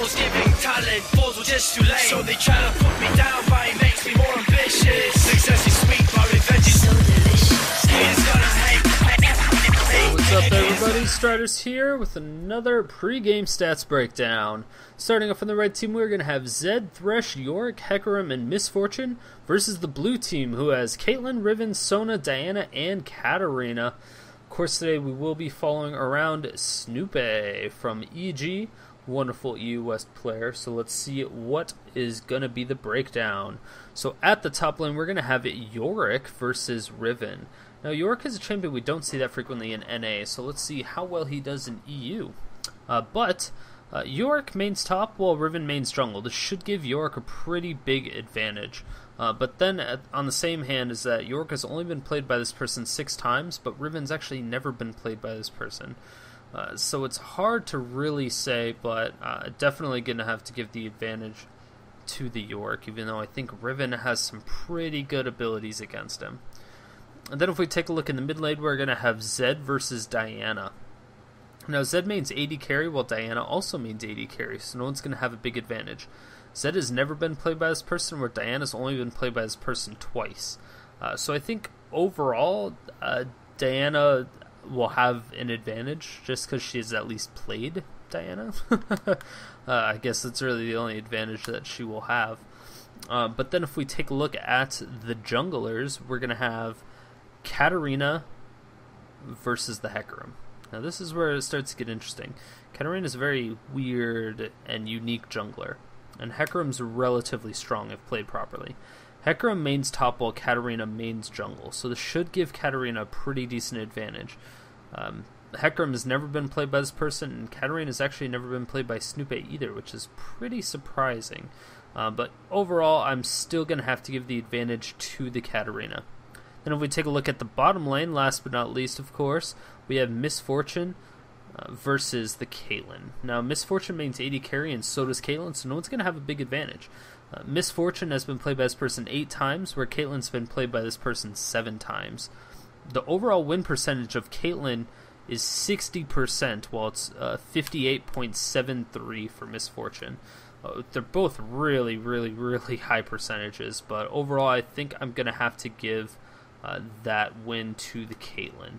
Levels giving talent, balls were just too late. So they try to put me down, but it makes me more ambitious. Success is sweet, but revenge is so delicious. Haters gonna hate. What's up, everybody? Striders here with another pre-game stats breakdown. Starting off on the red team, we're going to have Zed, Thresh, Yorick, Hecarim, and Misfortune versus the blue team, who has Caitlyn, Riven, Sona, Diana, and Katarina. Of course, today we will be following around Snoopeh from EG, wonderful EU West player. So let's see what is going to be the breakdown. So at the top lane, we're going to have Yorick versus Riven. Now, Yorick is a champion we don't see that frequently in NA, so let's see how well he does in EU. Yorick mains top, while Riven mains jungle. This should give Yorick a pretty big advantage. But then, on the same hand, is that Yorick has only been played by this person 6 times, but Riven's actually never been played by this person. So it's hard to really say, but definitely going to have to give the advantage to the Yorick, even though I think Riven has some pretty good abilities against him. And then if we take a look in the mid lane, we're going to have Zed versus Diana. Now, Zed mains AD carry, while Diana also mains AD carry, so no one's going to have a big advantage. Zed has never been played by this person, where Diana's only been played by this person twice. So I think overall, Diana will have an advantage, just because she's at least played Diana. I guess that's really the only advantage that she will have. But then if we take a look at the junglers, we're going to have Katarina versus the Hecarim. Now this is where it starts to get interesting. Katarina is a very weird and unique jungler, and Hecarim's relatively strong if played properly. Hecarim mains top while Katarina mains jungle, so this should give Katarina a pretty decent advantage. Hecarim has never been played by this person, and Katarina has actually never been played by Snoopeh either, which is pretty surprising. But overall, I'm still going to have to give the advantage to the Katarina. Then if we take a look at the bottom lane, last but not least, of course, we have Misfortune versus the Caitlyn. Now, Misfortune mains AD carry, and so does Caitlyn, so no one's going to have a big advantage. Misfortune has been played by this person 8 times, where Caitlyn's been played by this person 7 times. The overall win percentage of Caitlyn is 60%, while it's 58.73 for Misfortune. They're both really, really, really high percentages, but overall I think I'm going to have to give that win to the Caitlyn.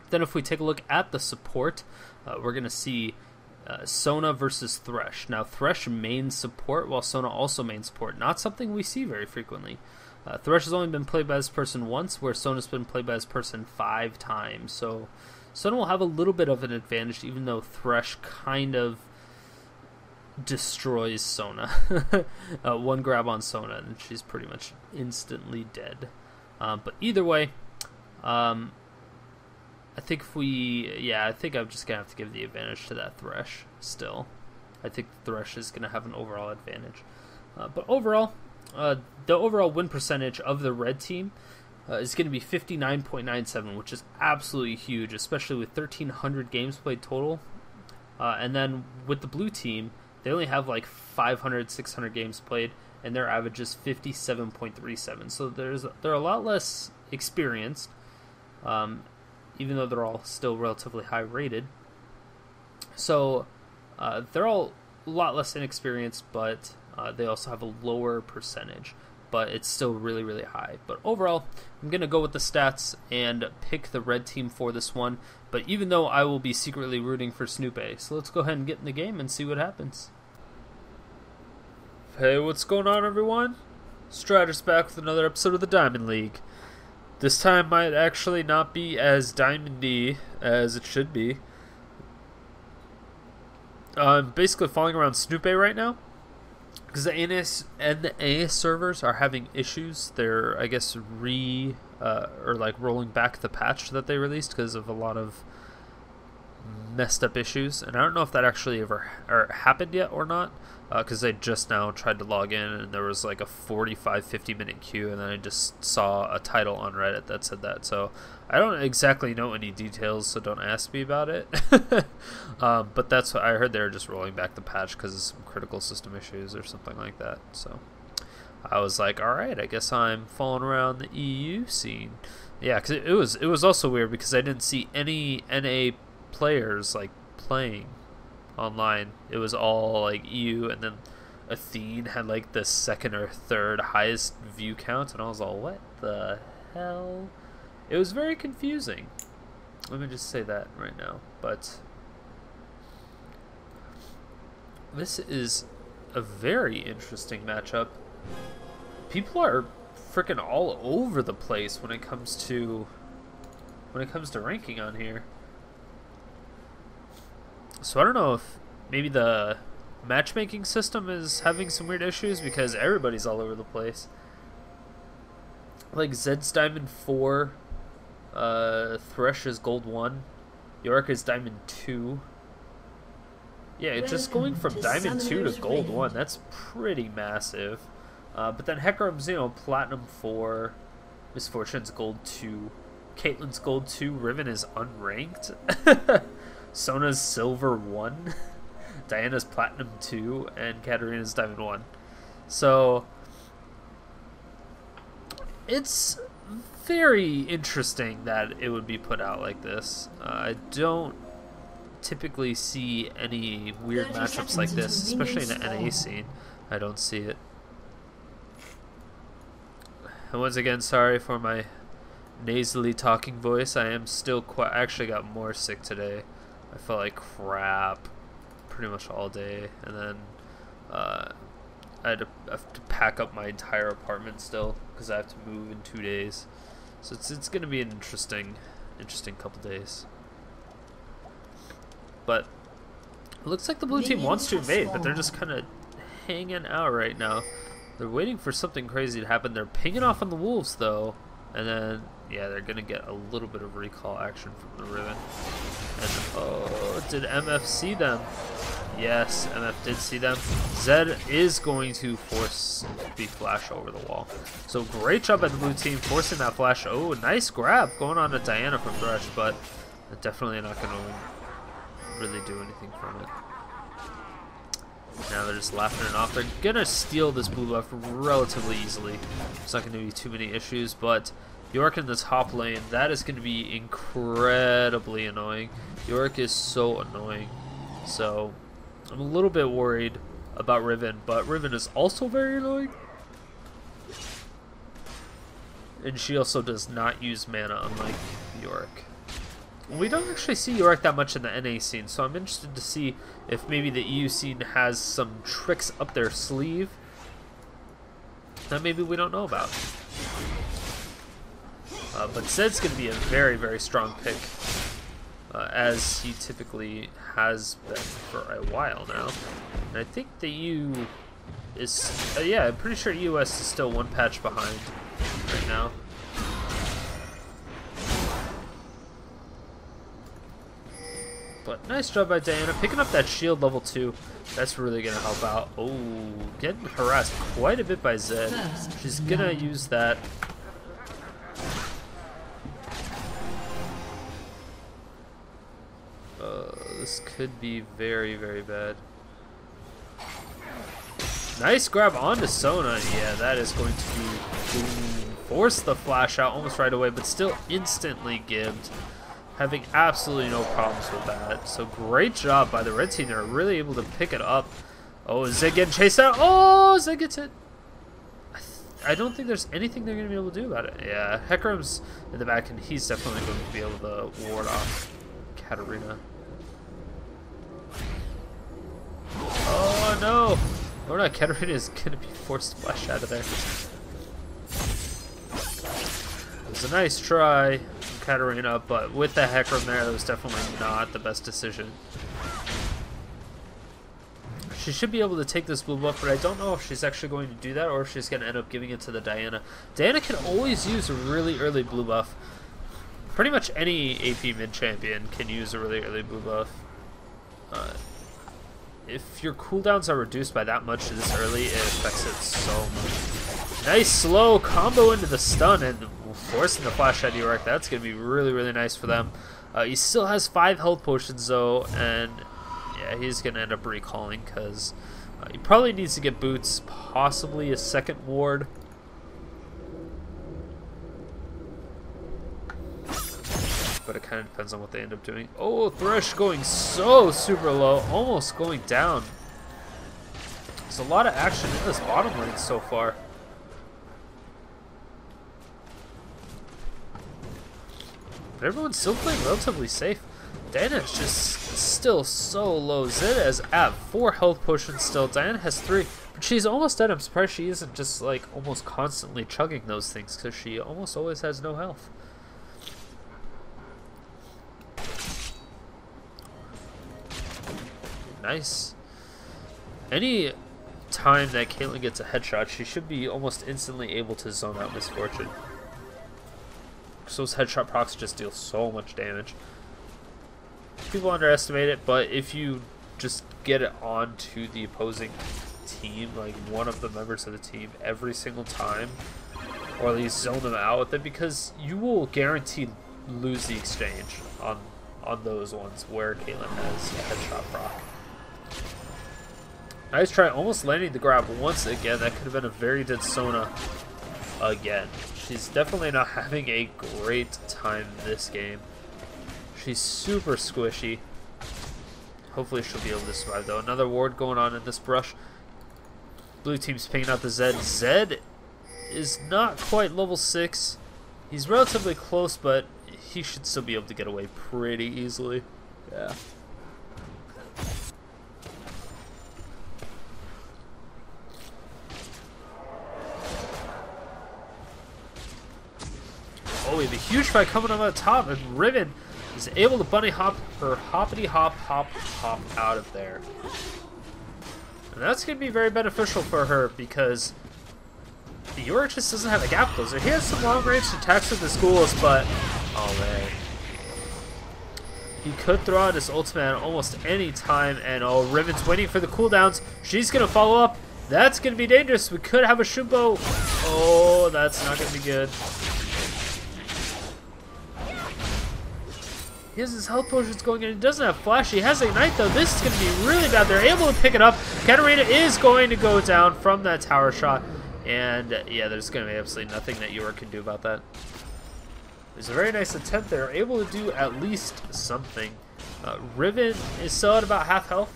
Then if we take a look at the support, we're going to see Sona versus Thresh. Now Thresh mains support, while Sona also mains support. Not something we see very frequently. Thresh has only been played by this person once, where Sona's been played by this person 5 times. So Sona will have a little bit of an advantage, even though Thresh kind of destroys Sona. One grab on Sona and she's pretty much instantly dead. But either way, I think I think I'm just gonna have to give the advantage to that Thresh still. I think Thresh is gonna have an overall advantage. But overall, the overall win percentage of the red team is going to be 59.97, which is absolutely huge, especially with 1,300 games played total. And then with the blue team, they only have like 500, 600 games played, and their average is 57.37. So they're a lot less experienced, even though they're all still relatively high rated. So they're all a lot less inexperienced, but they also have a lower percentage. But it's still really, really high. But overall, I'm going to go with the stats and pick the red team for this one. But even though I will be secretly rooting for Snoopeh. So let's go ahead and get in the game and see what happens. Hey, what's going on, everyone? Striders back with another episode of the Diamond League. This time might actually not be as diamondy as it should be. I'm basically following around Snoopeh right now, because the NA servers are having issues. They're, I guess, rolling back the patch that they released because of a lot of messed up issues. And I don't know if that actually ever happened yet or not, because I just now tried to log in and there was like a 45-50 minute queue, and then I just saw a title on Reddit that said that. So I don't exactly know any details, so don't ask me about it. But that's what I heard. They were just rolling back the patch because of some critical system issues or something like that. So I was like, all right, I guess I'm following around the EU scene. Yeah, because it was also weird because I didn't see any NA players like playing online. It was all like EU, and then Athene had like the second or third highest view count, and I was all, what the hell? It was very confusing. Let me just say that right now. But this is a very interesting matchup. People are freaking all over the place when it comes to ranking on here. So I don't know if maybe the matchmaking system is having some weird issues, because everybody's all over the place. Like Zed's Diamond 4, Thresh is Gold 1, Yorick is Diamond 2. Yeah, it's just going from Diamond 2 to Gold 1. That's pretty massive. But then Hecarim's, you know, Platinum 4, Misfortune's Gold 2, Caitlyn's Gold 2, Riven is unranked, Sona's Silver 1, Diana's Platinum 2, and Katarina's Diamond 1. So it's very interesting that it would be put out like this. I don't typically see any weird matchups like this, especially in the NA scene. I don't see it. And once again, sorry for my nasally talking voice. I am still quite... I actually got more sick today. I felt like crap pretty much all day. And then I have to pack up my entire apartment still, because I have to move in 2 days. So it's going to be an interesting couple days. But it looks like the blue team wants to invade, but they're just kind of hanging out right now. They're waiting for something crazy to happen. They're pinging off on the wolves, though. And then, yeah, they're going to get a little bit of recall action from the Riven. And, oh, did MF see them? Yes, MF did see them. Zed is going to force the flash over the wall. So great job by the blue team forcing that flash. Oh, nice grab going on to Diana from Thresh, but definitely not going to really do anything from it. Now they're just laughing it off. They're going to steal this blue buff relatively easily. It's not going to be too many issues, but Yorick in the top lane, that is going to be incredibly annoying. Yorick is so annoying. So I'm a little bit worried about Riven, but Riven is also very annoying. And she also does not use mana, unlike Yorick. We don't actually see Yorick that much in the NA scene, so I'm interested to see if maybe the EU scene has some tricks up their sleeve that maybe we don't know about. But Zed's going to be a very, very strong pick, as he typically has been for a while now. And I think the EU is, yeah, I'm pretty sure US is still one patch behind right now. But nice job by Diana picking up that shield level 2. That's really going to help out. Oh, getting harassed quite a bit by Zed. She's going to use that. This could be very, very bad. Nice grab onto Sona. Yeah, that is going to force the flash out almost right away, but still instantly gibbed. Having absolutely no problems with that. So great job by the red team. They're really able to pick it up. Oh, Zed getting chased out. Oh, Zed gets hit. I don't think there's anything they're going to be able to do about it. Yeah, Hecarim's in the back, and he's definitely going to be able to ward off Katarina. Oh, no. Oh, no, Katarina is going to be forced to flash out of there. It was a nice try from Katarina, but with the Hecarim there, that was definitely not the best decision. She should be able to take this blue buff, but I don't know if she's actually going to do that or if she's going to end up giving it to the Diana. Diana can always use a really early blue buff. Pretty much any AP mid-champion can use a really early blue buff. If your cooldowns are reduced by that much this early, it affects it so much. Nice slow combo into the stun and forcing the flash at Yorick. That's going to be really, really nice for them. He still has 5 health potions though, and yeah, he's going to end up recalling because he probably needs to get boots, possibly a second ward. but it kind of depends on what they end up doing. Oh, Thresh going so super low, almost going down. There's a lot of action in this bottom lane so far. But everyone's still playing relatively safe. Diana is just still so low. Zed is at 4 health potions still. Diana has 3. But she's almost dead. I'm surprised she isn't just like almost constantly chugging those things because she almost always has no health. Nice. Any time that Caitlyn gets a headshot, she should be almost instantly able to zone out Misfortune. Because those headshot procs just deal so much damage. People underestimate it, but if you just get it onto the opposing team, like one of the members of the team, every single time, or at least zone them out with it, because you will guaranteed lose the exchange on those ones where Caitlyn has a headshot proc. Nice try, almost landing the grab once again. That could have been a very dead Sona again. She's definitely not having a great time this game. She's super squishy. Hopefully she'll be able to survive though. Another ward going on in this brush. Blue team's picking out the Zed. Zed is not quite level 6. He's relatively close, but he should still be able to get away pretty easily. Yeah. Oh, we have a huge fight coming on the top, and Riven is able to bunny hop her hoppity hop out of there. And that's going to be very beneficial for her because the Yorick just doesn't have a gap closer. He has some long range attacks with his ghouls, but oh man. He could throw out his ultimate at almost any time, and oh, Riven's waiting for the cooldowns. She's going to follow up. That's going to be dangerous. We could have a Shumbo. Oh, that's not going to be good. He has his health potions going in. He doesn't have flash. He has ignite though. This is going to be really bad. They're able to pick it up. Katarina is going to go down from that tower shot. And yeah, there's going to be absolutely nothing that Yorick can do about that. There's a very nice attempt. They're able to do at least something. Riven is still at about half health.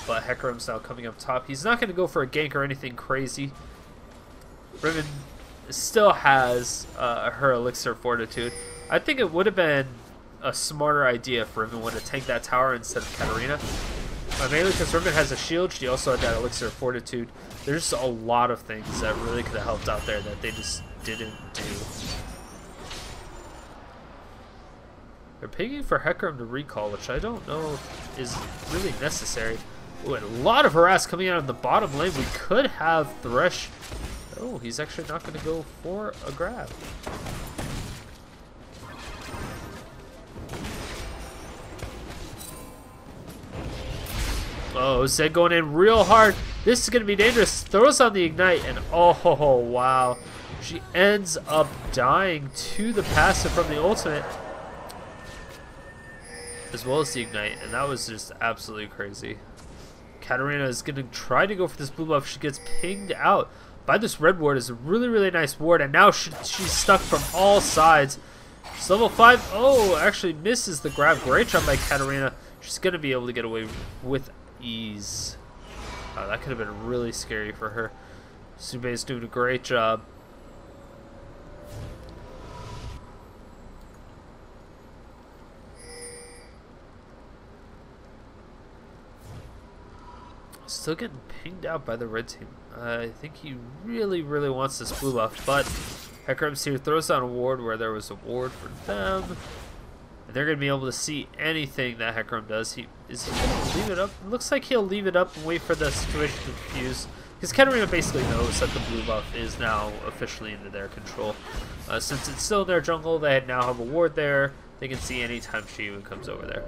But Hecarim's now coming up top. He's not going to go for a gank or anything crazy. Riven still has her Elixir of Fortitude. I think it would have been a smarter idea for Riven to tank that tower instead of Katarina. Mainly because Riven has a shield, she also had that Elixir of Fortitude. There's a lot of things that really could have helped out there that they just didn't do. They're picking for Hecarim to recall, which I don't know is really necessary. Ooh, and a lot of harass coming out of the bottom lane. We could have Thresh. Oh, he's actually not going to go for a grab. Oh, Zed going in real hard. This is going to be dangerous. Throws on the ignite, and oh, wow. She ends up dying to the passive from the ultimate, as well as the ignite, and that was just absolutely crazy. Katarina is going to try to go for this blue buff. She gets pinged out by this red ward. Is a really, really nice ward, and now she's stuck from all sides. She's level 5. Oh, actually misses the grab. Great job by Katarina. She's going to be able to get away with ease. Oh, that could have been really scary for her. Snoopeh is doing a great job. Still getting pinged out by the red team. I think he really, really wants this blue buff, but Hecarim's here, throws down a ward where there was a ward for them. And they're going to be able to see anything that Hecarim does. Is he going to leave it up? It looks like he'll leave it up and wait for the situation to diffuse. Because Katarina basically knows that the blue buff is now officially into their control. Since it's still in their jungle, they now have a ward there. They can see anytime she even comes over there.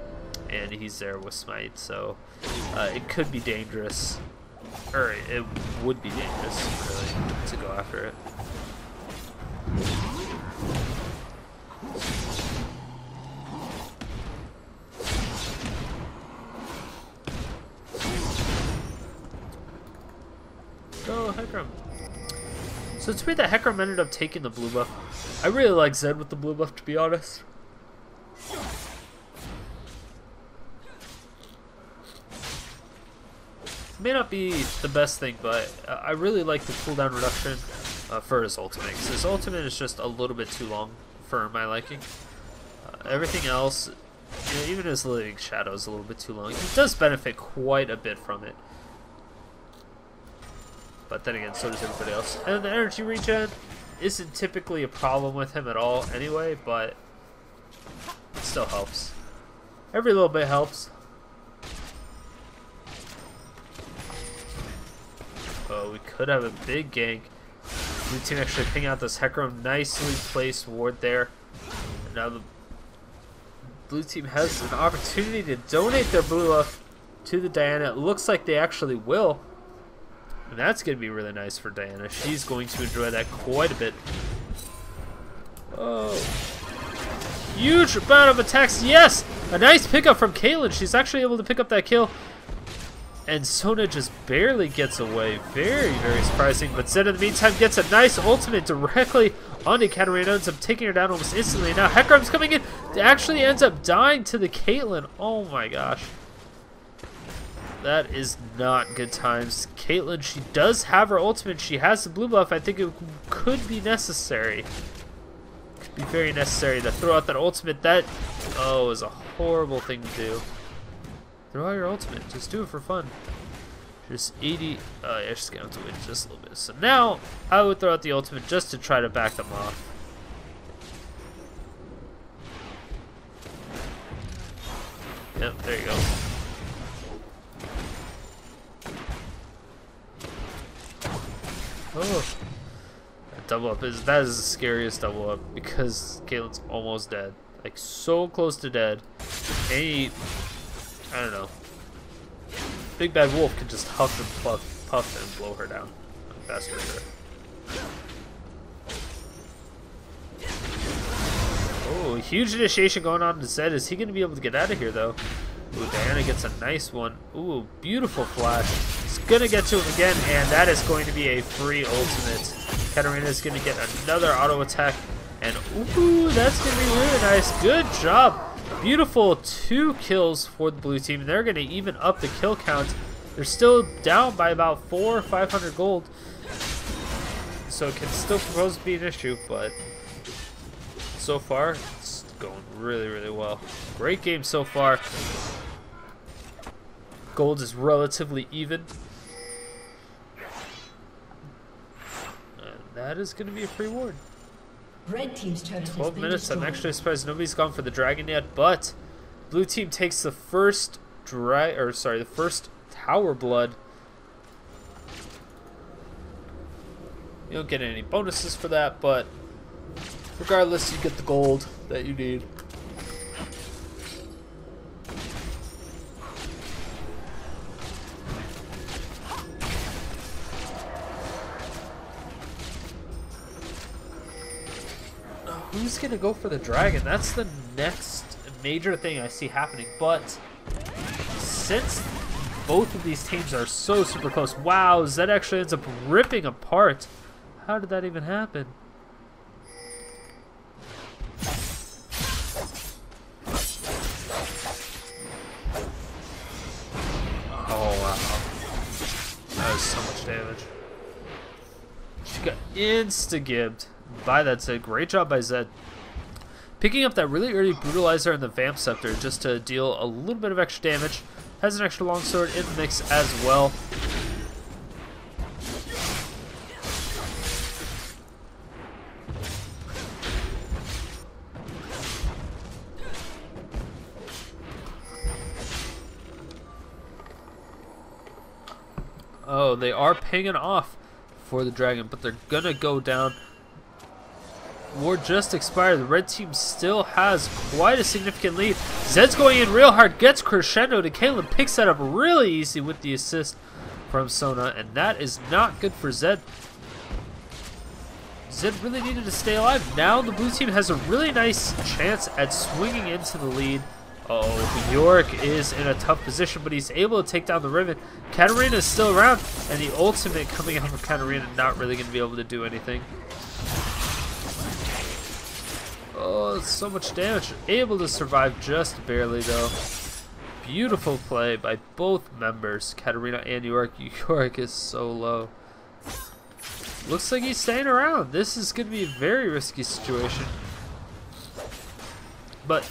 And he's there with Smite, so it could be dangerous. Or it would be dangerous, really, to go after it. Go, Hecarim. So it's weird that Hecarim ended up taking the blue buff. I really like Zed with the blue buff, to be honest. May not be the best thing, but I really like the cooldown reduction for his ultimate. 'Cause his ultimate is just a little bit too long for my liking. Everything else, you know, even his Living Shadow is a little bit too long. He does benefit quite a bit from it. But then again, so does everybody else. And the energy regen isn't typically a problem with him at all anyway, but it still helps. Every little bit helps. Oh, we could have a big gank. Blue team actually ping out this Hecarim. Nicely placed ward there. And now the blue team has an opportunity to donate their blue buff to the Diana. It looks like they actually will. And that's going to be really nice for Diana. She's going to enjoy that quite a bit. Oh. Huge amount of attacks. Yes! A nice pickup from Caitlyn. She's actually able to pick up that kill. And Sona just barely gets away. Very, very surprising. But Zed in the meantime gets a nice ultimate directly onto Katarina. Ends up taking her down almost instantly. Now Hecarim's coming in. Actually ends up dying to the Caitlyn. Oh my gosh. That is not good times. Caitlyn, she does have her ultimate. She has the blue buff. I think it could be necessary. Could be very necessary to throw out that ultimate. That, oh, is a horrible thing to do. Throw out your ultimate. Just do it for fun. Just 80. Oh, yeah, she's going to have to wait just a little bit. So now, I would throw out the ultimate just to try to back them off. Yep, there you go. Oh, that double up is the scariest double up because Caitlyn's almost dead, like so close to dead. And I don't know. Big Bad Wolf can just huff and puff and blow her down. That's for sure. Oh, huge initiation going on to Zed. Is he going to be able to get out of here though? Ooh, Diana gets a nice one. Ooh, beautiful flash. It's gonna get to him again, and that is going to be a free ultimate. Katarina is gonna get another auto attack, and ooh, that's gonna be really nice. Good job. Beautiful 2 kills for the blue team. They're gonna even up the kill count. They're still down by about 400 or 500 gold, so it can still propose to be an issue, but so far it's going really, really well. Great game so far. Gold is relatively even. And that is going to be a free ward. Red team's turret 12 minutes. I'm actually surprised nobody's gone for the dragon yet, but blue team takes the first the first tower blood. You don't get any bonuses for that, but regardless, you get the gold that you need. Who's gonna go for the dragon? That's the next major thing I see happening. But since both of these teams are so super close, wow, Zed actually ends up ripping apart. How did that even happen? Oh wow, that was so much damage. She got insta-gibbed by that Zed. Great job by Zed. Picking up that really early brutalizer and the Vamp Scepter just to deal a little bit of extra damage. Has an extra longsword in the mix as well. Oh, they are pinging off for the dragon, but they're gonna go down. War just expired. The red team still has quite a significant lead. Zed's going in real hard, gets crescendo to Caitlyn, picks that up really easy with the assist from Sona, and that is not good for Zed. Zed really needed to stay alive. Now the blue team has a really nice chance at swinging into the lead. Oh, Yorick is in a tough position, but he's able to take down the Riven. Katarina is still around, and the ultimate coming out from Katarina not really going to be able to do anything. Oh, so much damage. Able to survive just barely, though. Beautiful play by both members, Katarina and Yorick. Yorick is so low. Looks like he's staying around. This is going to be a very risky situation. But,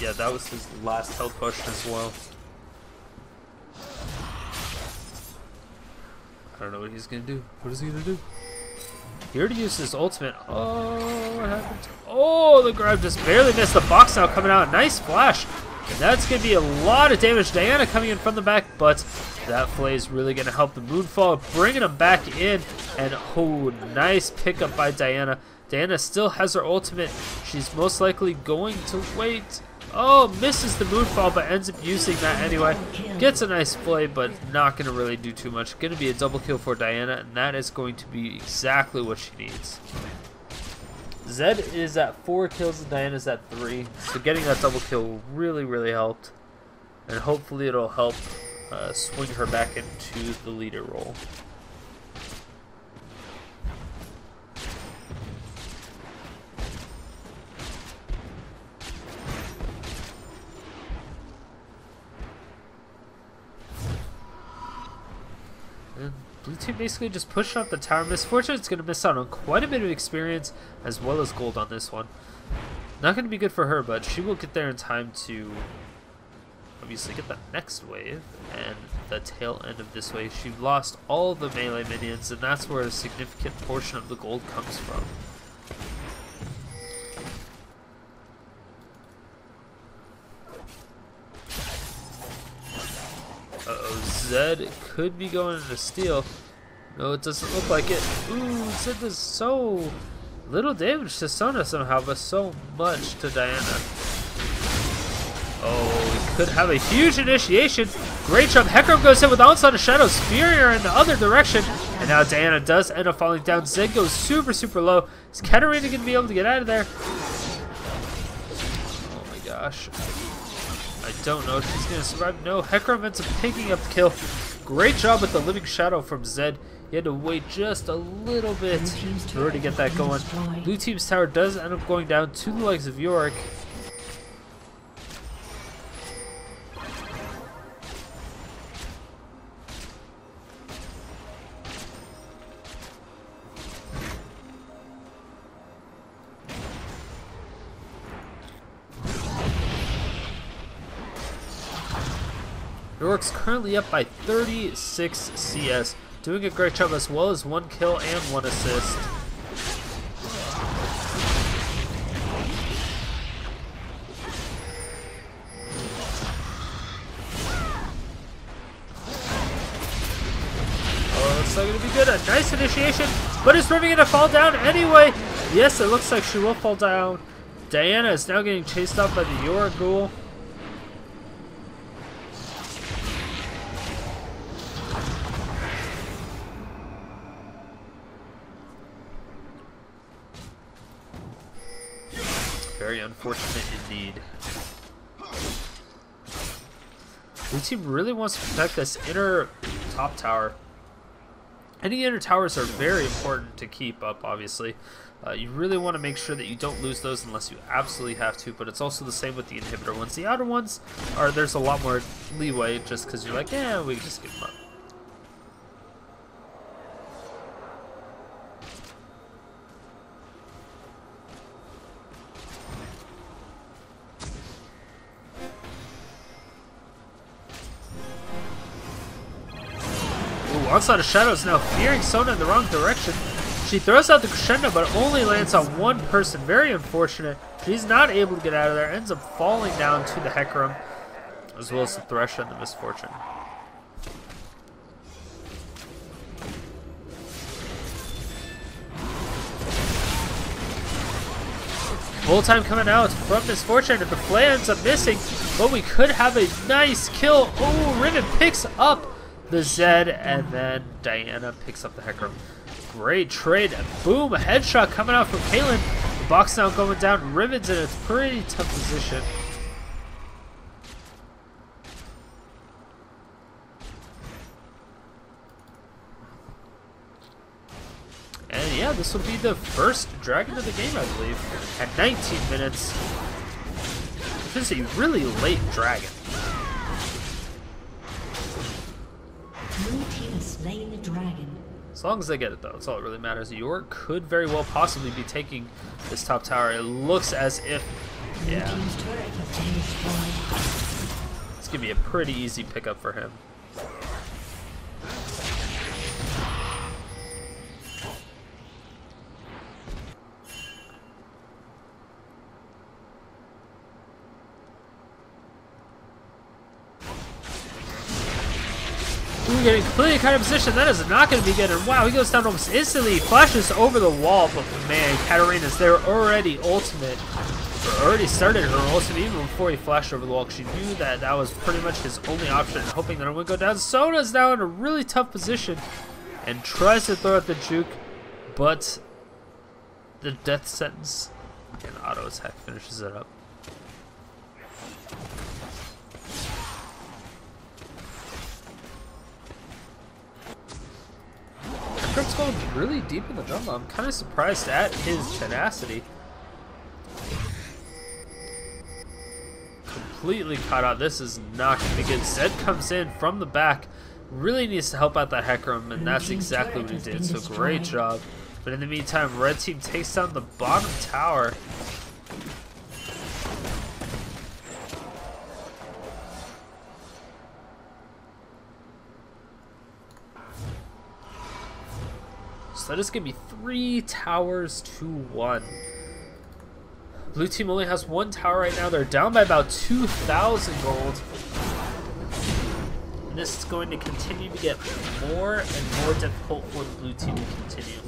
yeah, that was his last health potion as well. I don't know what he's going to do. What is he going to do? He already used his ultimate. Oh, what happened? Oh, the grab just barely missed. The box now coming out. Nice flash. And that's going to be a lot of damage. Diana coming in from the back, but that flay is really going to help the Moonfall, bringing him back in. And, oh, nice pickup by Diana. Diana still has her ultimate. She's most likely going to wait. Oh, misses the Moonfall, but ends up using that anyway. Gets a nice play, but not going to really do too much. Going to be a double kill for Diana, and that is going to be exactly what she needs. Zed is at 4 kills and Diana's at 3. So getting that double kill really, really helped. And hopefully it'll help swing her back into the leader role. And blue team basically just pushing up the tower. Misfortune's going to miss out on quite a bit of experience as well as gold on this one. Not going to be good for her, but she will get there in time to obviously get the next wave and the tail end of this wave. She lost all the melee minions, and that's where a significant portion of the gold comes from. Uh-oh, Zed could be going into steal. No, it doesn't look like it. Ooh, Zed does so little damage to Sona somehow, but so much to Diana. Oh, we could have a huge initiation. Great jump. Hecarim goes in with Onslaught of Shadows, spearing her in the other direction. And now Diana does end up falling down. Zed goes super, super low. Is Katarina going to be able to get out of there? Oh my gosh. I don't know if she's going to survive. No, Hecarim ends up picking up the kill. Great job with the Living Shadow from Zed. He had to wait just a little bit in order to get that going. Blue team's tower does end up going down to the legs of Yorick. Yorick's currently up by 36 CS, doing a great job as well as 1 kill and 1 assist. Oh, it's not going to be good. A nice initiation, but is Riven going to fall down anyway? Yes, it looks like she will fall down. Diana is now getting chased up by the Yorick ghoul. Very unfortunate indeed. Blue team really wants to protect this inner top tower. Any inner towers are very important to keep up, obviously. You really want to make sure that you don't lose those unless you absolutely have to, but it's also the same with the inhibitor ones. The outer ones, there's a lot more leeway just because you're like, yeah, we can just give them up. Onslaught of Shadows now fearing Sona in the wrong direction. She throws out the crescendo, but only lands on one person. Very unfortunate. She's not able to get out of there. Ends up falling down to the Hecarim, as well as the Thresh and the Misfortune. Full time coming out from Misfortune, and the flay ends up missing, but we could have a nice kill. Oh, Riven picks up the Zed, and then Diana picks up the Hecarim. Great trade. Boom, a headshot coming out from Caitlyn. The box now going down. Riven's in a pretty tough position. And yeah, this will be the first dragon of the game, I believe, at 19 minutes. This is a really late dragon. Blue team has slain the dragon. As long as they get it, though, that's all that really matters. Yorick could very well possibly be taking this top tower. It looks as if, Blue yeah, team's turret has been destroyed. it's going to be a pretty easy pickup for him. We're getting completely kind of position. That is not going to be good. And wow, he goes down almost instantly. He flashes over the wall. But man, Katarina's there already ultimate. Or already started her ultimate even before he flashed over the wall. She knew that that was pretty much his only option. Hoping that it would go down. Sona's now in a really tough position. And tries to throw out the juke. But the death sentence and auto attack finishes it up. Hecarim's going really deep in the jungle. I'm kind of surprised at his tenacity. Completely caught out. This is not going to be good. Zed comes in from the back. Really needs to help out that Hecarim, and that's exactly what he did. So great job. But in the meantime, red team takes down the bottom tower. So that is going to be 3 towers to 1. Blue team only has 1 tower right now. They're down by about 2,000 gold. And this is going to continue to get more and more difficult for the blue team to continue.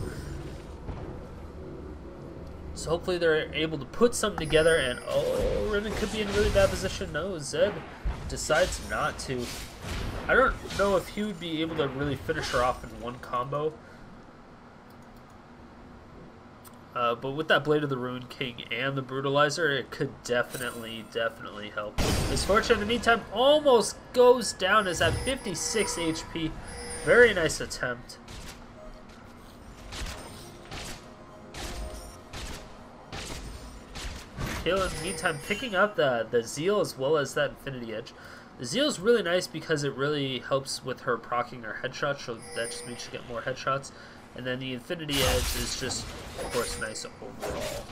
So hopefully they're able to put something together, and oh, Riven could be in a really bad position. No, Zed decides not to. I don't know if he would be able to really finish her off in one combo. But with that Blade of the Ruined King and the Brutalizer, it could definitely help. Misfortune in the meantime almost goes down, is at 56 HP. Very nice attempt. Caitlyn, in the meantime, picking up the Zeal as well as that Infinity Edge. The Zeal is really nice because it really helps with her proccing her headshots, so that just makes you get more headshots. And then the Infinity Edge is just, of course, nice overall.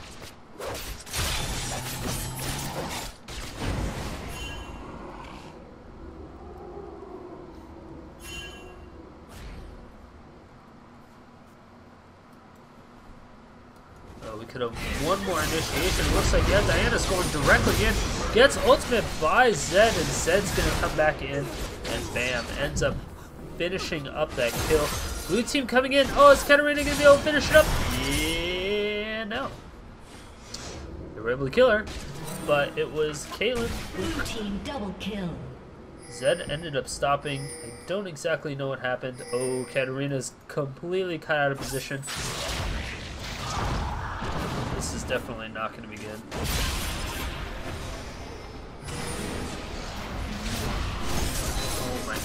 Oh, we could have one more initiation. Looks like, yeah, Diana's going directly in. Gets ultimate by Zed, and Zed's going to come back in. And bam, ends up finishing up that kill. Blue team coming in. Oh, is Katarina going to be able to finish it up? Yeah, no. They were able to kill her, but it was Caitlyn. Blue team double kill. Zed ended up stopping. I don't exactly know what happened. Oh, Katarina's completely cut out of position. This is definitely not going to be good.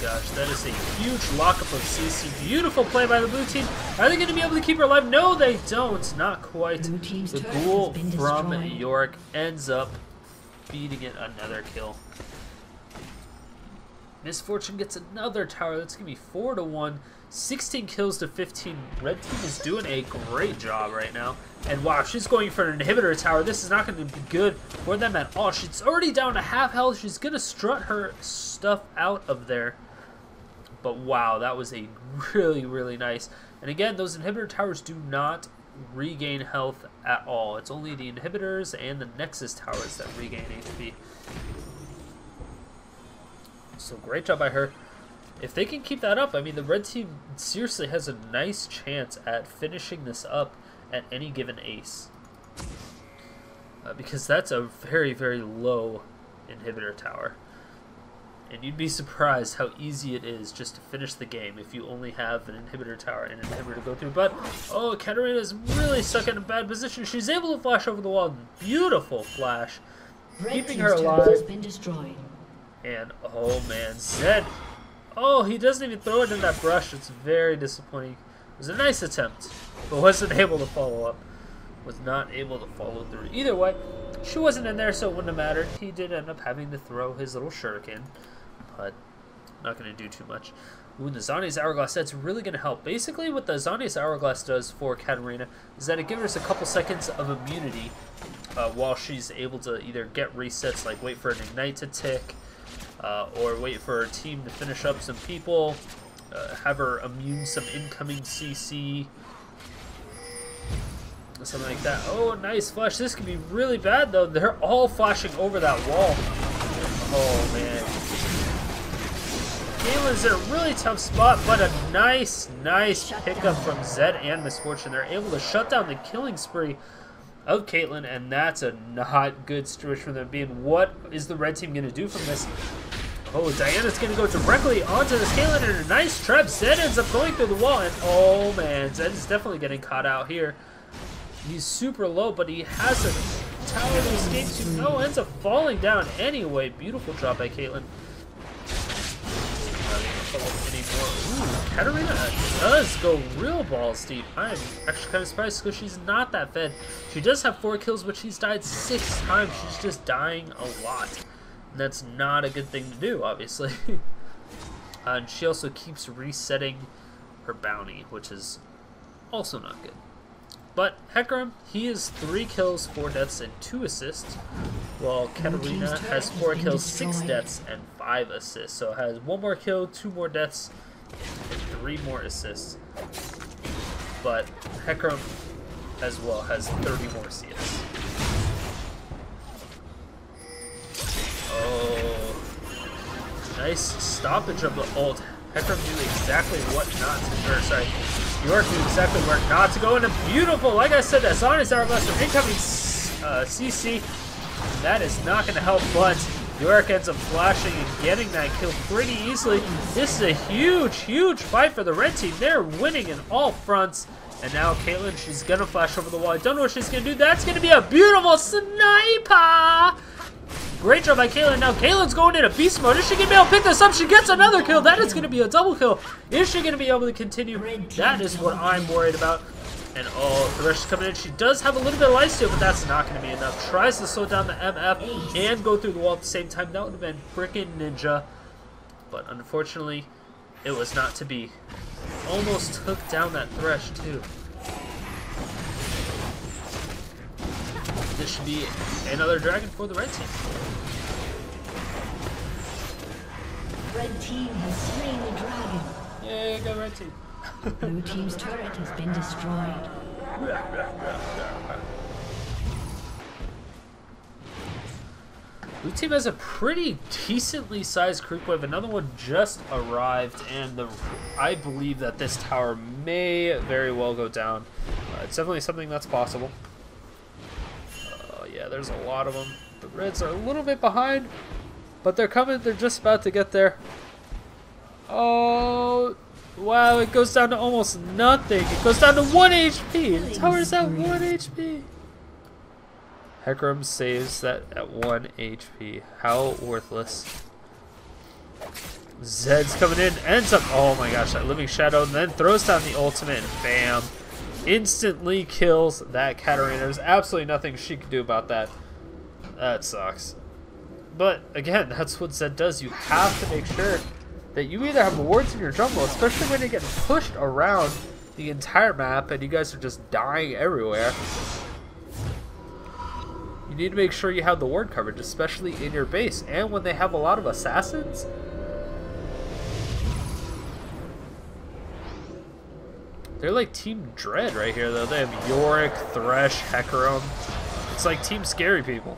Gosh, that is a huge lockup of CC. Beautiful play by the blue team. Are they going to be able to keep her alive? No, they don't. Not quite. The ghoul from Yorick ends up feeding it another kill. Misfortune gets another tower. That's going to be 4 to 1. 16 kills to 15. Red team is doing a great job right now. And wow, she's going for an inhibitor tower. This is not going to be good for them at all. She's already down to half health. She's going to strut her stuff out of there. But wow, that was a really nice. And again, those inhibitor towers do not regain health at all. It's only the inhibitors and the Nexus towers that regain HP. So great job by her. If they can keep that up, I mean, the red team seriously has a nice chance at finishing this up at any given ace. Because that's a very low inhibitor tower. And you'd be surprised how easy it is just to finish the game if you only have an inhibitor tower and an inhibitor to go through. But, oh, Katarina's really stuck in a bad position. She's able to flash over the wall. Beautiful flash. Keeping her alive. Has been destroyed. And, oh man, Zed. Oh, he doesn't even throw it in that brush. It's very disappointing. It was a nice attempt, but wasn't able to follow up. Was not able to follow through. Either way, she wasn't in there, so it wouldn't have mattered. He did end up having to throw his little shuriken, but not going to do too much. Ooh, the Zhonya's Hourglass, that's really going to help. Basically, what the Zhonya's Hourglass does for Katarina is that it gives us a couple seconds of immunity while she's able to either get resets, like wait for an Ignite to tick, or wait for her team to finish up some people, have her immune some incoming CC, something like that. Oh, nice flash. This could be really bad, though. They're all flashing over that wall. Oh, man. Caitlyn's in a really tough spot, but a nice pickup from Zed and Misfortune. They're able to shut down the killing spree of Caitlyn, and that's a not good situation for them being. What is the red team going to do from this? Oh, Diana's going to go directly onto this Caitlyn, and a nice trap. Zed ends up going through the wall, and oh, man, Zed is definitely getting caught out here. He's super low, but he has a tower to escape to. No, ends up falling down anyway. Beautiful drop by Caitlyn. Ooh, Katarina does go real balls deep. I'm actually kind of surprised because she's not that fed. She does have 4 kills, but she's died 6 times. She's just dying a lot. And that's not a good thing to do, obviously. And she also keeps resetting her bounty, which is also not good. But Hecarim, he is 3 kills, 4 deaths, and 2 assists, while Katarina has 4 kills, 6 deaths, and 5 assists. So it has 1 more kill, 2 more deaths, and 3 more assists. But Hecarim, as well, has 30 more CS. Oh, nice stoppage of the ult. Hecarim knew exactly what not to, or sorry, Yorick knew exactly where not to go, and a beautiful, like I said, that's on his Hourglass for incoming CC. That is not going to help, but Yorick ends up flashing and getting that kill pretty easily. This is a huge fight for the red team. They're winning in all fronts. And now Caitlyn, she's going to flash over the wall. I don't know what she's going to do. That's going to be a beautiful sniper. Great job by Caitlyn. Now Caitlyn's going into beast mode. Is she going to be able to pick this up? She gets another kill. That is going to be a double kill. Is she going to be able to continue? That is what I'm worried about. And oh, Thresh is coming in. She does have a little bit of lifesteal, but that's not going to be enough. Tries to slow down the MF and go through the wall at the same time. That would have been freaking ninja. But unfortunately, it was not to be. Almost took down that Thresh too. This should be another dragon for the red team. Red team has slain the dragon. Yay, go red team. Blue team's turret has been destroyed. Blue team has a pretty decently sized creep wave. Another one just arrived, and I believe that this tower may very well go down. It's definitely something that's possible. Yeah, there's a lot of them. The Reds are a little bit behind, but they're coming. They're just about to get there. Oh, wow, it goes down to almost nothing. It goes down to 1 HP. The tower's at 1 HP. Hecarim saves that at 1 HP. How worthless. Zed's coming in, ends up, oh my gosh, that Living Shadow, and then throws down the ultimate, and bam. Instantly kills that Katarina. There's absolutely nothing she can do about that. That sucks. But again, that's what Zed does. You have to make sure that you either have wards in your jungle, especially when they get pushed around the entire map and you guys are just dying everywhere. You need to make sure you have the ward coverage, especially in your base. And when they have a lot of assassins, they're like Team Dread right here, though. They have Yorick, Thresh, Hecarim. It's like Team Scary People.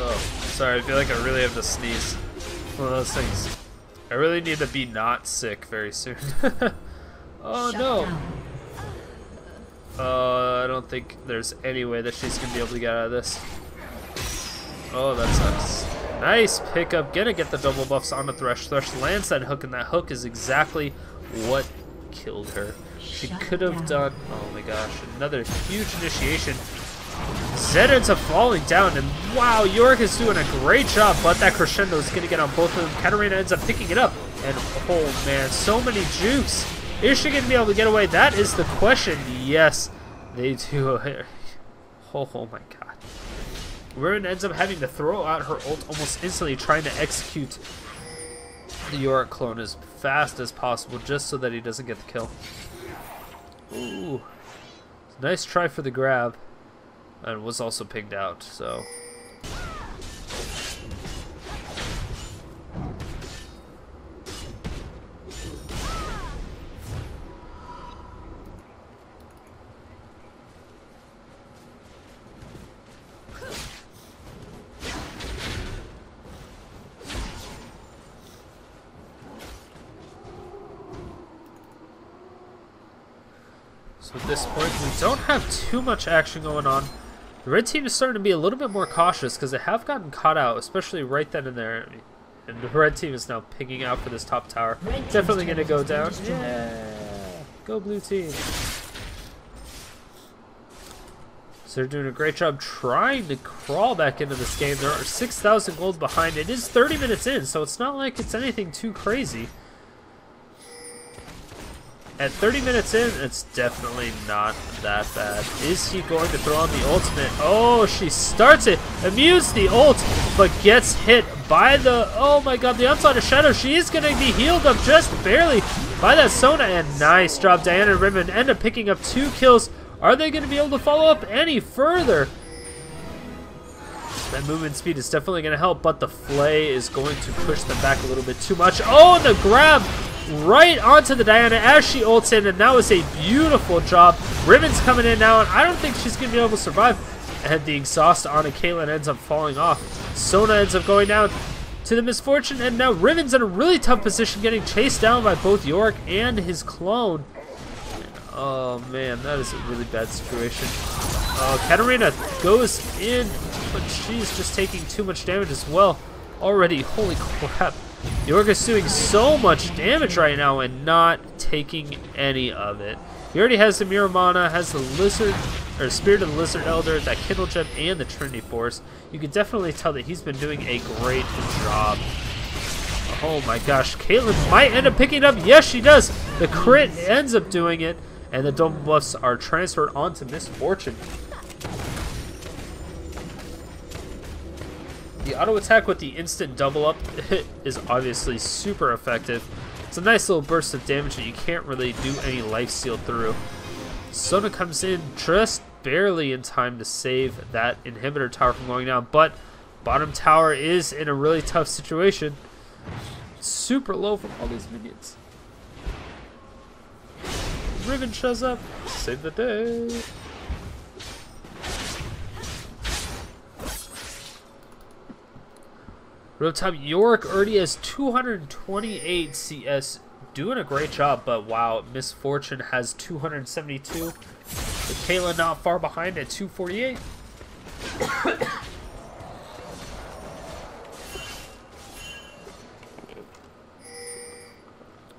Oh, sorry, I feel like I really have to sneeze. One of those things. I really need to be not sick very soon. Oh no. I don't think there's any way that she's gonna be able to get out of this. Oh, that sucks. Nice pickup. Gonna get the double buffs on the Thresh. Thresh lands that hook, and that hook is exactly what killed her. She could have done, oh my gosh, another huge initiation. Zed ends up falling down, and wow, Yorick is doing a great job, but that crescendo is gonna get on both of them. Katarina ends up picking it up, and oh man, so many jukes. Is she going to be able to get away? That is the question. Yes, they do. Oh my god. Riven ends up having to throw out her ult almost instantly, trying to execute the Yorick clone as fast as possible just so that he doesn't get the kill. Ooh. Nice try for the grab. And was also pinged out, so... So at this point, we don't have too much action going on. The red team is starting to be a little bit more cautious because they have gotten caught out, especially right then and there. And the red team is now picking out for this top tower. Definitely going to go down. Yeah! Go blue team. So they're doing a great job trying to crawl back into this game. There are 6,000 gold behind. It is 30 minutes in, so it's not like it's anything too crazy. At 30 minutes in, it's definitely not that bad. Is he going to throw on the ultimate? Oh, she starts it, immunes the ult, but gets hit by the, oh my god, the onslaught of shadow. She is going to be healed up just barely by that Sona, and nice drop. Diana and Riven end up picking up 2 kills. Are they going to be able to follow up any further? That movement speed is definitely going to help, but the Flay is going to push them back a little bit too much. Oh, and the grab right onto the Diana as she ults in, and that was a beautiful job. Riven's coming in now, and I don't think she's going to be able to survive. And the exhaust on a Caitlyn ends up falling off. Sona ends up going down to the misfortune, and now Riven's in a really tough position, getting chased down by both Yorick and his clone. Oh man, that is a really bad situation. Katarina goes in, but she's just taking too much damage as well already. Holy crap. Yorick is doing so much damage right now and not taking any of it. He already has the Mirror Mana, has the Lizard, or Spirit of the Lizard Elder, that Kindle Gem, and the Trinity Force. You can definitely tell that he's been doing a great job. Oh my gosh, Caitlyn might end up picking it up. Yes, she does. The crit ends up doing it, and the double buffs are transferred onto Misfortune. The auto attack with the instant double up is obviously super effective. It's a nice little burst of damage that you can't really do any lifesteal through. Sona comes in just barely in time to save that inhibitor tower from going down, but bottom tower is in a really tough situation. Super low from all these minions. Riven shows up, save the day. Rotop Yorick already has 228 CS, doing a great job, but wow, Misfortune has 272. With Caitlyn not far behind at 248.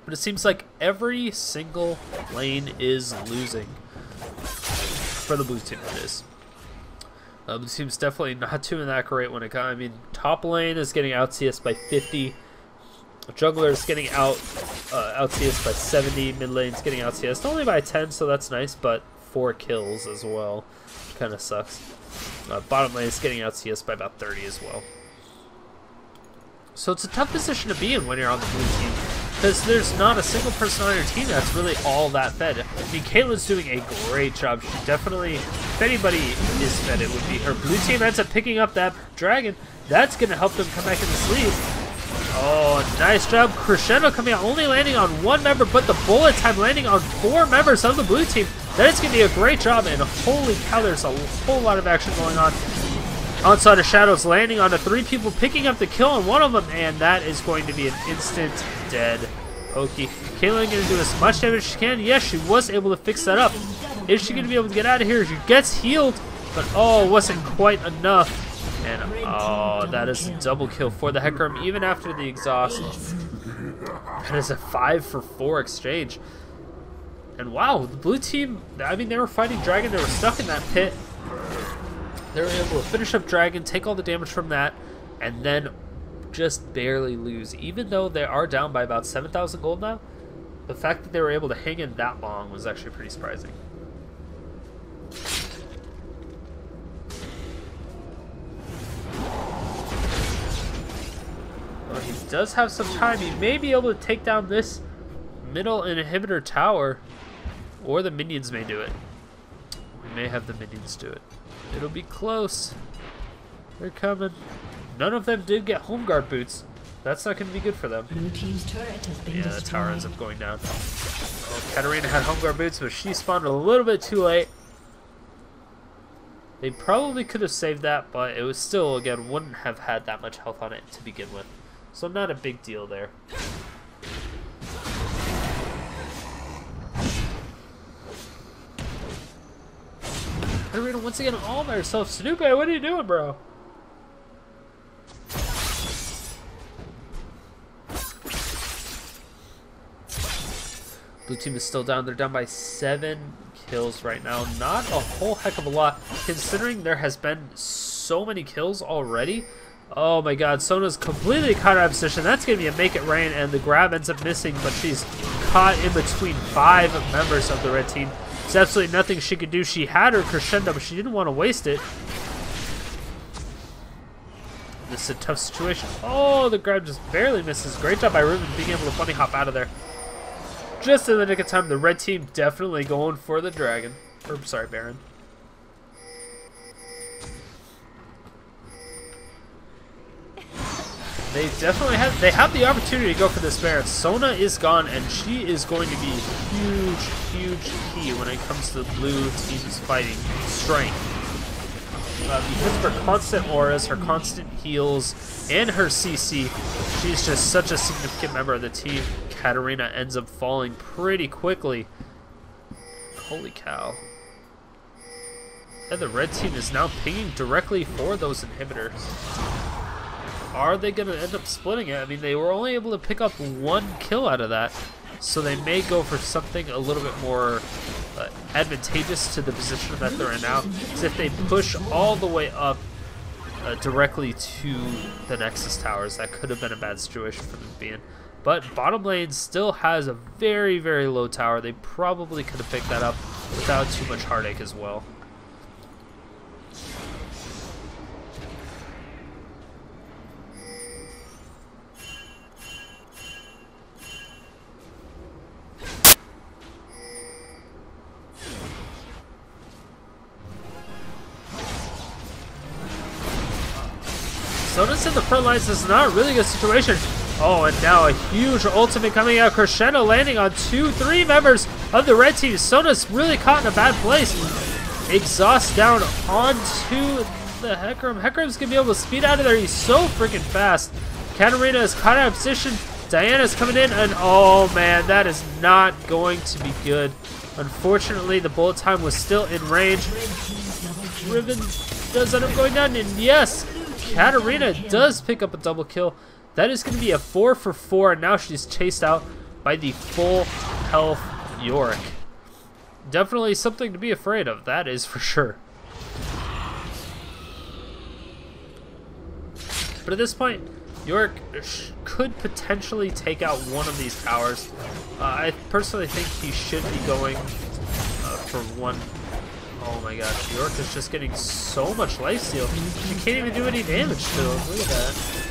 But it seems like every single lane is losing. For the blue team, it is. The team's definitely not doing that great when it comes. I mean, top lane is getting out CS by 50. Jungler is getting out CS by 70. Mid lane's getting out CS only by 10, so that's nice, but 4 kills as well. Kind of sucks. Bottom lane is getting out CS by about 30 as well. So it's a tough position to be in when you're on the blue team, because there's not a single person on your team that's really all that fed. I mean, Caitlyn's doing a great job. She definitely, if anybody is fed, it would be her. Blue team ends up picking up that dragon. That's going to help them come back in this lead. Oh, nice job. Crescendo coming out, only landing on 1 member, but the bullet time landing on 4 members of the blue team. That is going to be a great job, and holy cow, there's a whole lot of action going on. Onslaught of Shadows landing on the 3 people, picking up the kill on one of them, and that is going to be an instant dead Pokey. Caitlyn going to do as much damage as she can. Yes, she was able to fix that up. Is she going to be able to get out of here? She gets healed, but oh, it wasn't quite enough. And oh, that is a double kill for the Hecarim, even after the exhaust. That is a 5-for-4 exchange. And wow, the blue team, I mean, they were fighting Dragon, they were stuck in that pit. They were able to finish up Dragon, take all the damage from that, and then just barely lose. Even though they are down by about 7,000 gold now, The fact that they were able to hang in that long was actually pretty surprising. Well, he does have some time. He may be able to take down this middle inhibitor tower, or the minions may do it. We may have the minions do it. It'll be close. They're coming. None of them did get home guard boots. That's not going to be good for them. Blue team's turret has been destroyed. The tower ends up going down. Oh, Katarina had home guard boots, but she spawned a little bit too late. They probably could have saved that, but it was still, again, wouldn't have had that much health on it to begin with. So not a big deal there. Katarina once again all by herself. Snoopeh, what are you doing, bro? Blue team is still down. They're down by 7 kills right now. Not a whole heck of a lot, considering there has been so many kills already. Oh my god, Sona's completely caught out of position. That's going to be a make it rain, and the grab ends up missing, but she's caught in between 5 members of the red team. There's absolutely nothing she could do. She had her crescendo, but she didn't want to waste it. This is a tough situation. Oh, the grab just barely misses. Great job by Riven being able to bunny hop out of there. Just in the nick of time, the red team definitely going for the dragon. Or, sorry, Baron. They definitely have the opportunity to go for this Baron. Sona is gone, and she is going to be huge, huge key when it comes to the blue team's fighting strength. Because of her constant auras, her constant heals, and her CC, she's just such a significant member of the team. Katarina ends up falling pretty quickly. Holy cow. And the red team is now pinging directly for those inhibitors. Are they going to end up splitting it? I mean, they were only able to pick up 1 kill out of that, so they may go for something a little bit more advantageous to the position that they're in now. Because if they push all the way up directly to the Nexus towers, that could have been a bad situation for them to be in. But bottom lane still has a very, very low tower. They probably could have picked that up without too much heartache as well. Sona's in the front lines. This is not a really good situation. Oh, and now a huge ultimate coming out. Crescendo landing on 2-3 members of the red team. Sona's really caught in a bad place. Exhaust down onto the Hecarim. Hecarim's going to be able to speed out of there. He's so freaking fast. Katarina is caught out of position. Diana's coming in, and oh man, that is not going to be good. Unfortunately, the bullet time was still in range. Riven does end up going down, and yes, Katarina does pick up a double kill. That is going to be a 4 for 4, and now she's chased out by the full health Yorick. Definitely something to be afraid of, that is for sure. But at this point, Yorick could potentially take out one of these towers. I personally think he should be going for one. Oh my gosh, Yorick is just getting so much lifesteal. He can't even do any damage to him. Look at that.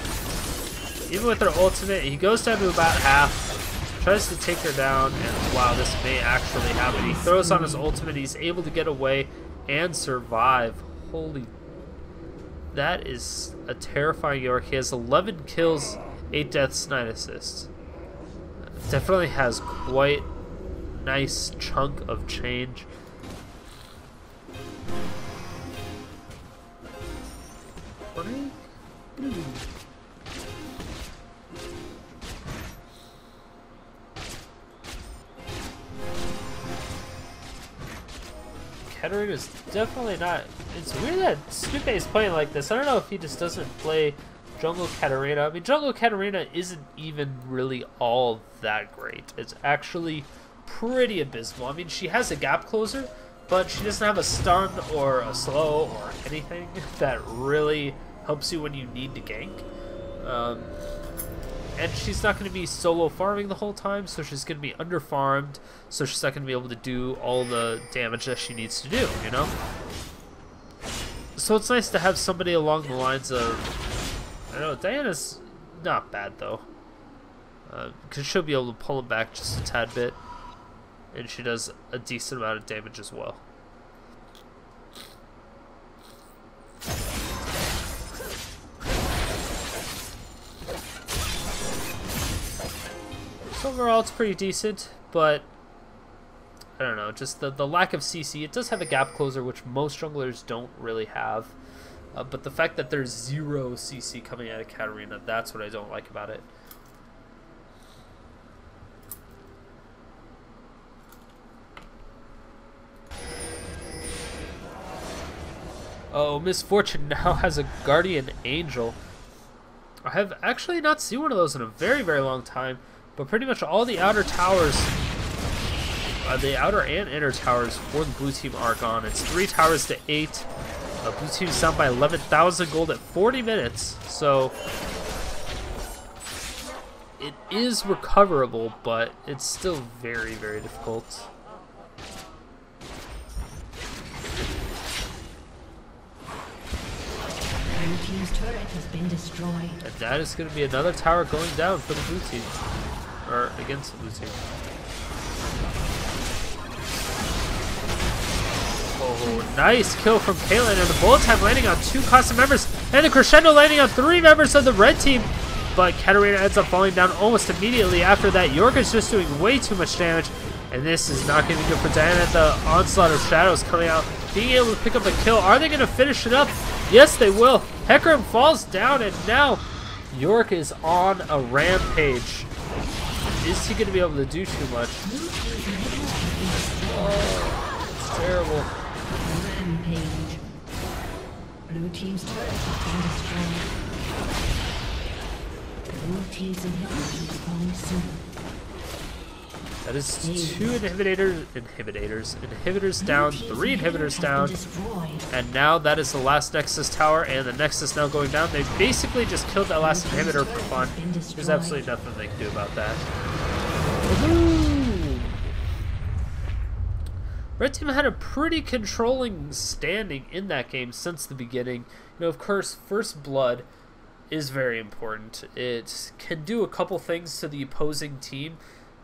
Even with her ultimate, he goes down to about half, tries to take her down, and wow, this may actually happen. He throws on his ultimate, he's able to get away and survive. Holy, that is a terrifying Yorick. He has 11 kills, 8 deaths, 9 assists. Definitely has quite a nice chunk of change. Hecarim is definitely not. It's weird that Snoopeh is playing like this. I don't know if he just doesn't play jungle Katarina. I mean, jungle Katarina isn't even really all that great. It's actually pretty abysmal. I mean, she has a gap closer, but she doesn't have a stun or a slow or anything that really helps you when you need to gank. And she's not going to be solo farming the whole time, so she's going to be under farmed, so she's not going to be able to do all the damage that she needs to do, you know? So it's nice to have somebody along the lines of, I don't know, Diana's not bad though, because she'll be able to pull him back just a tad bit, and she does a decent amount of damage as well. So overall, it's pretty decent, but I don't know, just the lack of CC. It does have a gap closer, which most junglers don't really have, but the fact that there's 0 CC coming out of Katarina, that's what I don't like about it. Oh, Misfortune now has a Guardian Angel. I have actually not seen one of those in a very, very long time. But pretty much all the outer towers, the outer and inner towers for the blue team are gone. It's 3 towers to 8. Blue team's down by 11,000 gold at 40 minutes. So it is recoverable, but it's still very, very difficult. Blue team's turret has been destroyed. And that is going to be another tower going down for the blue team. Or against the blue team. Oh, nice kill from Caitlyn, and the bullet time landing on 2 constant members, and the crescendo landing on 3 members of the red team. But Katarina ends up falling down almost immediately after that. Yorick is just doing way too much damage, and this is not going to be good for Diana. The onslaught of shadows coming out, being able to pick up a kill. Are they going to finish it up? Yes, they will. Hecarim falls down, and now Yorick is on a rampage. Is he going to be able to do too much? Oh, it's terrible. Rampage. Blue team's turret has been destroyed. Blue team's inhibitor is falling soon. That is 2 inhibitors down, 3 inhibitors down, and now that is the last Nexus tower, and the Nexus now going down. They basically just killed that last inhibitor for fun. There's absolutely nothing they can do about that. Woohoo! Red team had a pretty controlling standing in that game since the beginning. You know, of course, first blood is very important. It can do a couple things to the opposing team.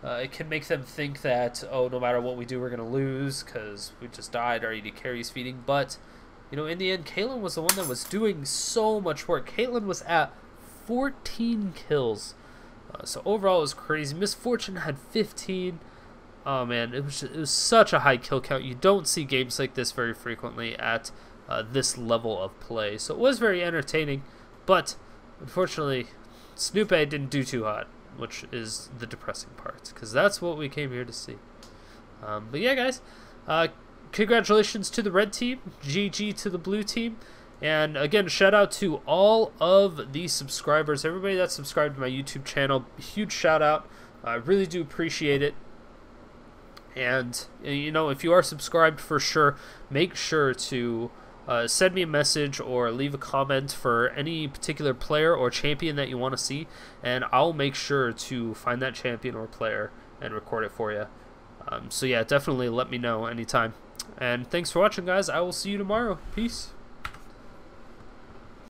It can make them think that, oh, no matter what we do, we're going to lose because we just died, our AD carry's feeding. But, you know, in the end, Caitlyn was the one that was doing so much work. Caitlyn was at 14 kills. So overall, it was crazy. Misfortune had 15. Oh, man, it was such a high kill count. You don't see games like this very frequently at this level of play. So it was very entertaining. But, unfortunately, Snoopeh didn't do too hot, which is the depressing part, because that's what we came here to see. But yeah, guys, congratulations to the red team, GG to the blue team, and again, shout out to all of the subscribers, everybody that's subscribed to my YouTube channel. Huge shout out. I really do appreciate it. And you know, if you are subscribed, for sure, make sure to send me a message or leave a comment for any particular player or champion that you want to see, and I'll make sure to find that champion or player and record it for you. So yeah, definitely let me know anytime. And thanks for watching, guys. I will see you tomorrow. Peace.